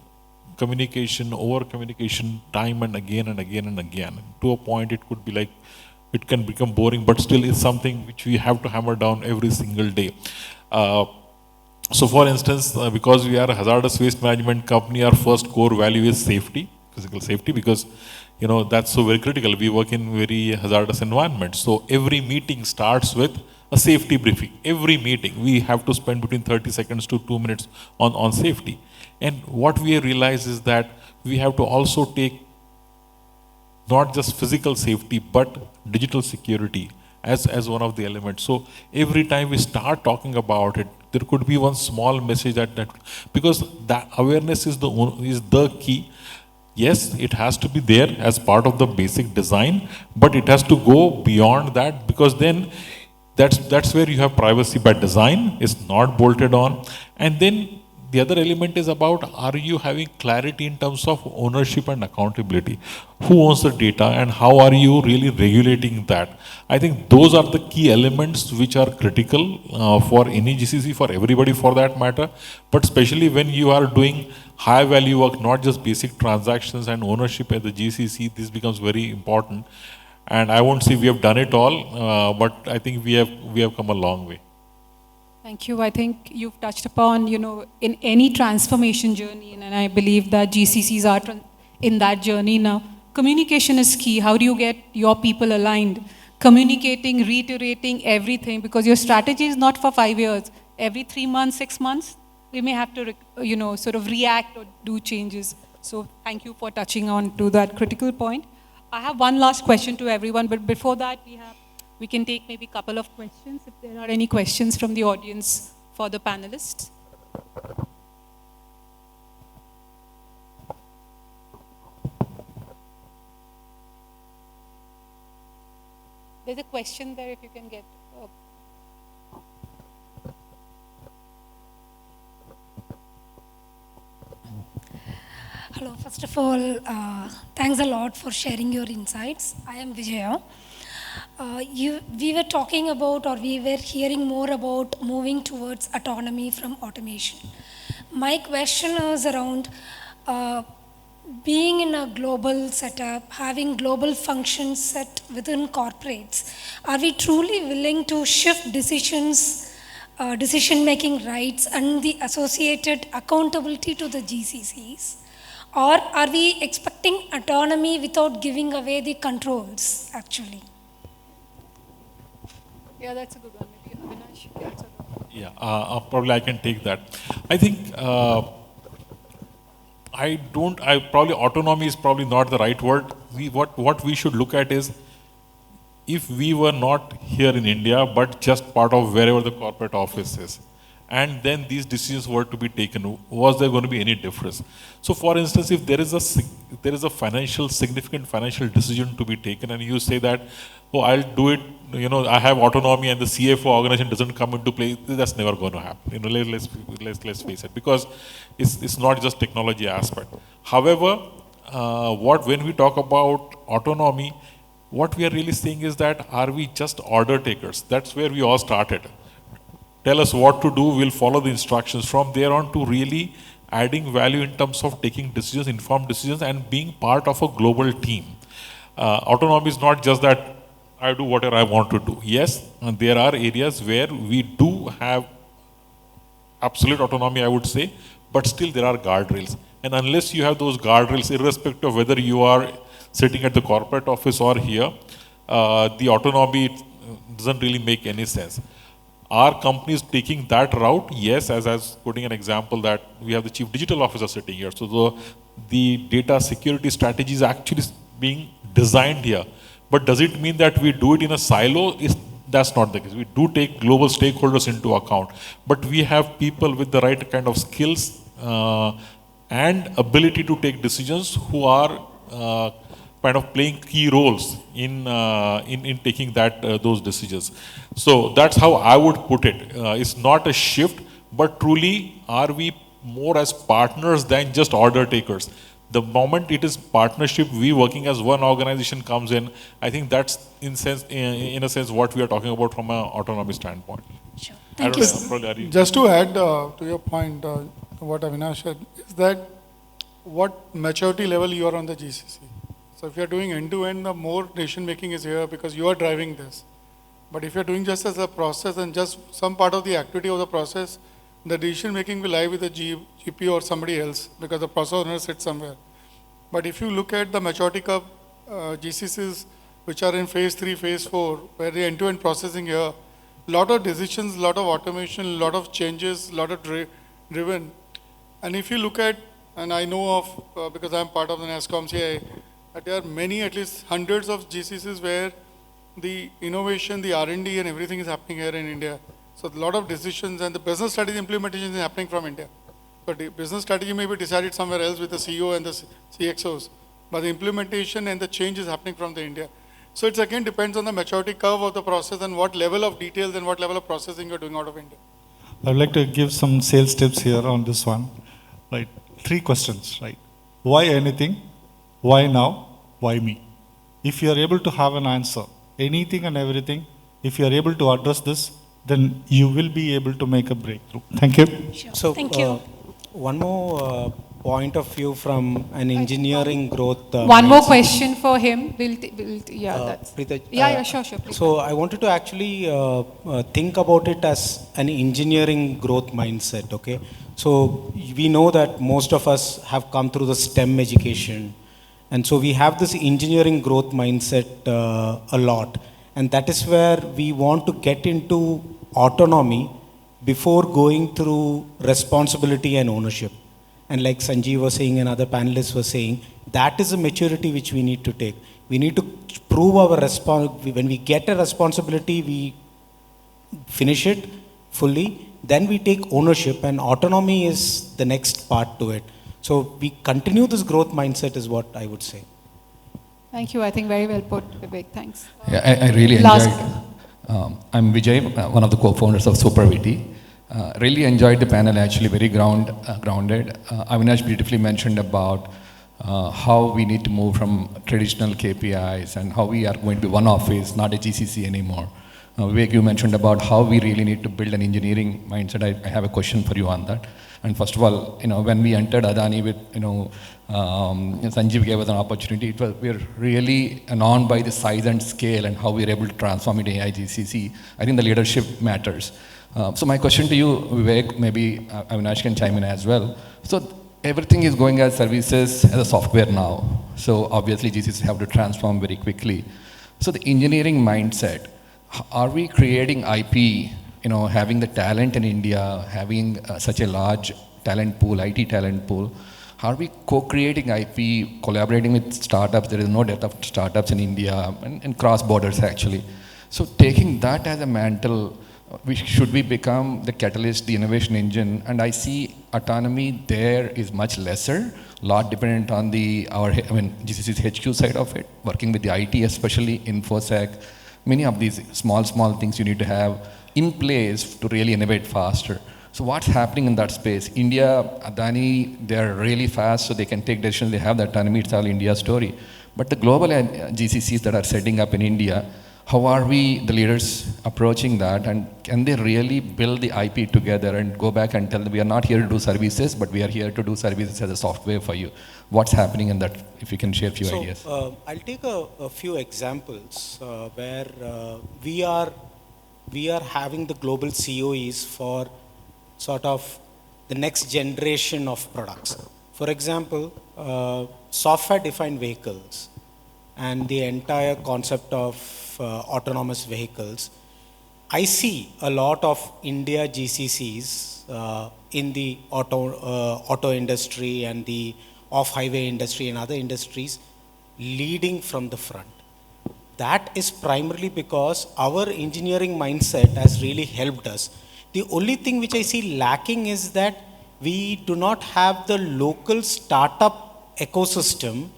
communication, over communication, time and again and again and again. To a point, it could be like, it can become boring, but still is something which we have to hammer down every single day. So for instance, because we are a hazardous waste management company, our first core value is safety, physical safety, because that's so very critical. We work in very hazardous environments. So every meeting starts with a safety briefing. Every meeting, we have to spend between 30 seconds to 2 minutes on safety. And what we realize is that we have to also take not just physical safety, but digital security as one of the elements. So every time we start talking about it, there could be one small message that because that awareness is the key. Yes, it has to be there as part of the basic design, but it has to go beyond that, because then that's where you have privacy by design. It's not bolted on. And then the other element is about, are you having clarity in terms of ownership and accountability? Who owns the data and how are you really regulating that? I think those are the key elements which are critical for any GCC, for everybody for that matter, but especially when you are doing high value work, not just basic transactions and ownership at the GCC, this becomes very important. And I won't say we have done it all, but I think we have come a long way. Thank you. I think you've touched upon, in any transformation journey, and I believe that GCCs are in that journey now. Communication is key. How do you get your people aligned? Communicating, reiterating everything, because your strategy is not for 5 years. Every 3 months, 6 months, we may have to, sort of react or do changes. So thank you for touching on to that critical point. I have one last question to everyone, but before that, we can take maybe a couple of questions, if there are any questions from the audience for the panelists. There's a question there, if you can get. Hello, first of all, thanks a lot for sharing your insights. I am Vijaya. We were talking about, or we were hearing more about moving towards autonomy from automation. My question is around being in a global setup, having global functions set within corporates. Are we truly willing to shift decision-making rights and the associated accountability to the GCCs? Or are we expecting autonomy without giving away the controls, actually? Yeah, that's a good one. Maybe Avinash, you can answer that. Yeah, probably I can take that. I think probably autonomy is probably not the right word. What we should look at is, if we were not here in India, but just part of wherever the corporate office is, and then these decisions were to be taken, was there going to be any difference? So for instance, if there is a significant financial decision to be taken, and you say that, oh, I'll do it, I have autonomy and the CFO organization doesn't come into play, that's never going to happen. Let's face it, because it's not just technology aspect. However, when we talk about autonomy, what we are really saying is that, are we just order takers? That's where we all started. Tell us what to do, we'll follow the instructions. From there on to really adding value in terms of taking decisions, informed decisions, and being part of a global team. Autonomy is not just that I do whatever I want to do. Yes, and there are areas where we do have absolute autonomy, I would say, but still there are guardrails. And unless you have those guardrails, irrespective of whether you are sitting at the corporate office or here, the autonomy doesn't really make any sense. Are companies taking that route? Yes, as I was putting an example that we have the chief digital officer sitting here. So the data security strategy is actually being designed here. But does it mean that we do it in a silo? That's not the case. We do take global stakeholders into account, but we have people with the right kind of skills and ability to take decisions who are kind of playing key roles in taking those decisions. So that's how I would put it. It's not a shift, but truly, are we more as partners than just order takers? The moment it is partnership, we working as one organization comes in, I think that's in a sense what we are talking about from an autonomy standpoint. Sure. I Thank don't you. know, probably Ari. Just to add to your point, what Avinash said, is that what maturity level you are on the GCC. So if you're doing end-to-end, the more decision making is here because you are driving this. But if you're doing just as a process and just some part of the activity of the process, the decision making will lie with the GP or somebody else because the process owner sits somewhere. But if you look at the maturity curve, GCCs which are in phase 3, phase 4, where the end-to-end processing here, lot of decisions, lot of automation, lot of changes, lot of driven. And if you look at, and I know of, because I'm part of the NASSCOM CI, that there are many, at least hundreds of GCCs where the innovation, the R&D and everything is happening here in India. So a lot of decisions and the business strategy implementation is happening from India. But the business strategy may be decided somewhere else with the CEO and the CXOs. But the implementation and the change is happening from the India. So it again depends on the maturity curve of the process and what level of details and what level of processing you're doing out of India. I'd like to give some sales tips here on this one. Right, 3 questions, right? Why anything? Why now? Why me? If you are able to have an answer, anything and everything, if you are able to address this, then you will be able to make a breakthrough. Thank you. Sure. So, Thank you. one more point of view from an engineering growth. One more mindset. question for him. That's. Preeta, Sure, please. So I wanted to actually think about it as an engineering growth mindset, okay? So we know that most of us have come through the STEM education. And so we have this engineering growth mindset a lot. And that is where we want to get into autonomy before going through responsibility and ownership. And like Sanjeev was saying and other panelists were saying, that is a maturity which we need to take. We need to prove our when we get a responsibility, we finish it fully, then we take ownership, and autonomy is the next part to it. So we continue this growth mindset is what I would say. Thank you. I think very well put, Vivek. Thanks. Yeah, I really Last. enjoyed. I'm Vijay, one of the co-founders of SuperVT. Really enjoyed the panel, actually very grounded. Avinash beautifully mentioned about how we need to move from traditional KPIs and how we are going to be one office, not a GCC anymore. Vivek, you mentioned about how we really need to build an engineering mindset. I have a question for you on that. And first of all, when we entered Adani with, Sanjeev gave us an opportunity. We were really alarmed by the size and scale and how we were able to transform it in AI GCC. I think the leadership matters. So my question to you, Vivek, maybe Avinash can chime in as well. So everything is going as services as a software now. So obviously GCCs have to transform very quickly. So the engineering mindset, are we creating IP, having the talent in India, having such a large talent pool, IT talent pool? Are we co-creating IP, collaborating with startups? There is no dearth of startups in India and cross borders actually. So taking that as a mantle, should we become the catalyst, the innovation engine? And I see autonomy there is much lesser, lot dependent on GCC's HQ side of it, working with the IT, especially InfoSec. Many of these small things you need to have in place to really innovate faster. So what's happening in that space? India, Adani, they're really fast, so they can take decisions, they have the autonomy, it's all India's story. But the global GCCs that are setting up in India, how are we, the leaders, approaching that? And can they really build the IP together and go back and tell them, we are not here to do services, but we are here to do services as a software for you? What's happening in that, if you can share a few ideas? I'll take a few examples where we are having the global COEs for sort of the next generation of products. For example, software-defined vehicles and the entire concept of autonomous vehicles. I see a lot of India GCCs in the auto industry and the off-highway industry and other industries leading from the front. that is primarily because our engineering mindset has really helped us. The only thing which I see lacking is that we do not have the local startup ecosystem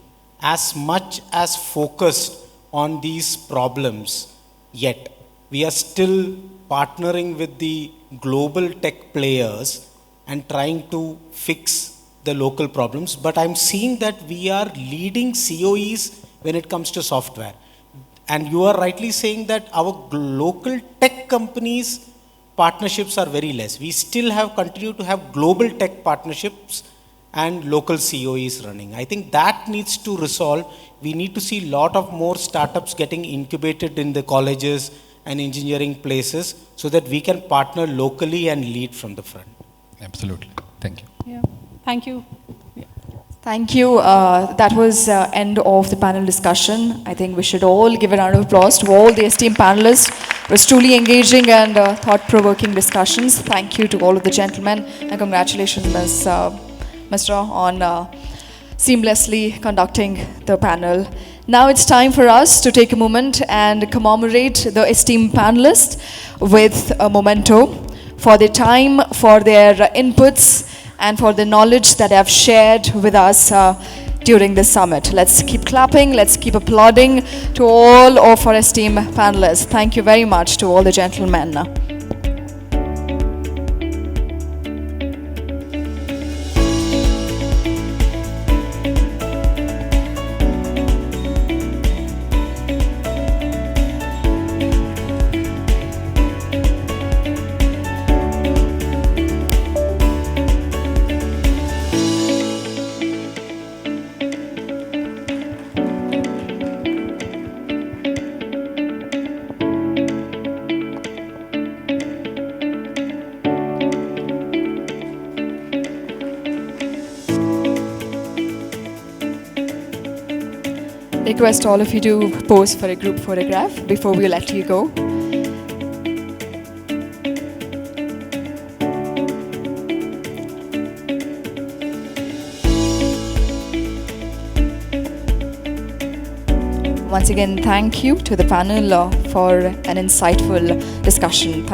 as much as focused on these problems yet. We are still partnering with the global tech players and trying to fix the local problems, but I'm seeing that we are leading COEs when it comes to software. And you are rightly saying that our local tech companies partnerships are very less. We still have continued to have global tech partnerships and local COEs running. I think that needs to resolve. We need to see a lot of more startups getting incubated in the colleges and engineering places so that we can partner locally and lead from the front. Absolutely. Thank you. Yeah. Thank you. Thank you. That was end of the panel discussion. I think we should all give a round of applause to all the esteemed panelists. It was truly engaging and thought-provoking discussions. Thank you to all of the gentlemen, and congratulations, Mr. on seamlessly conducting the panel. Now it's time for us to take a moment and commemorate the esteemed panelists with a memento for their time, for their inputs, and for the knowledge that they have shared with us during this summit. Let's keep clapping, let's keep applauding to all of our esteemed panelists. Thank you very much to all the gentlemen. Request all of you to pose for a group photograph before we let you go. Once again, thank you to the panel for an insightful discussion.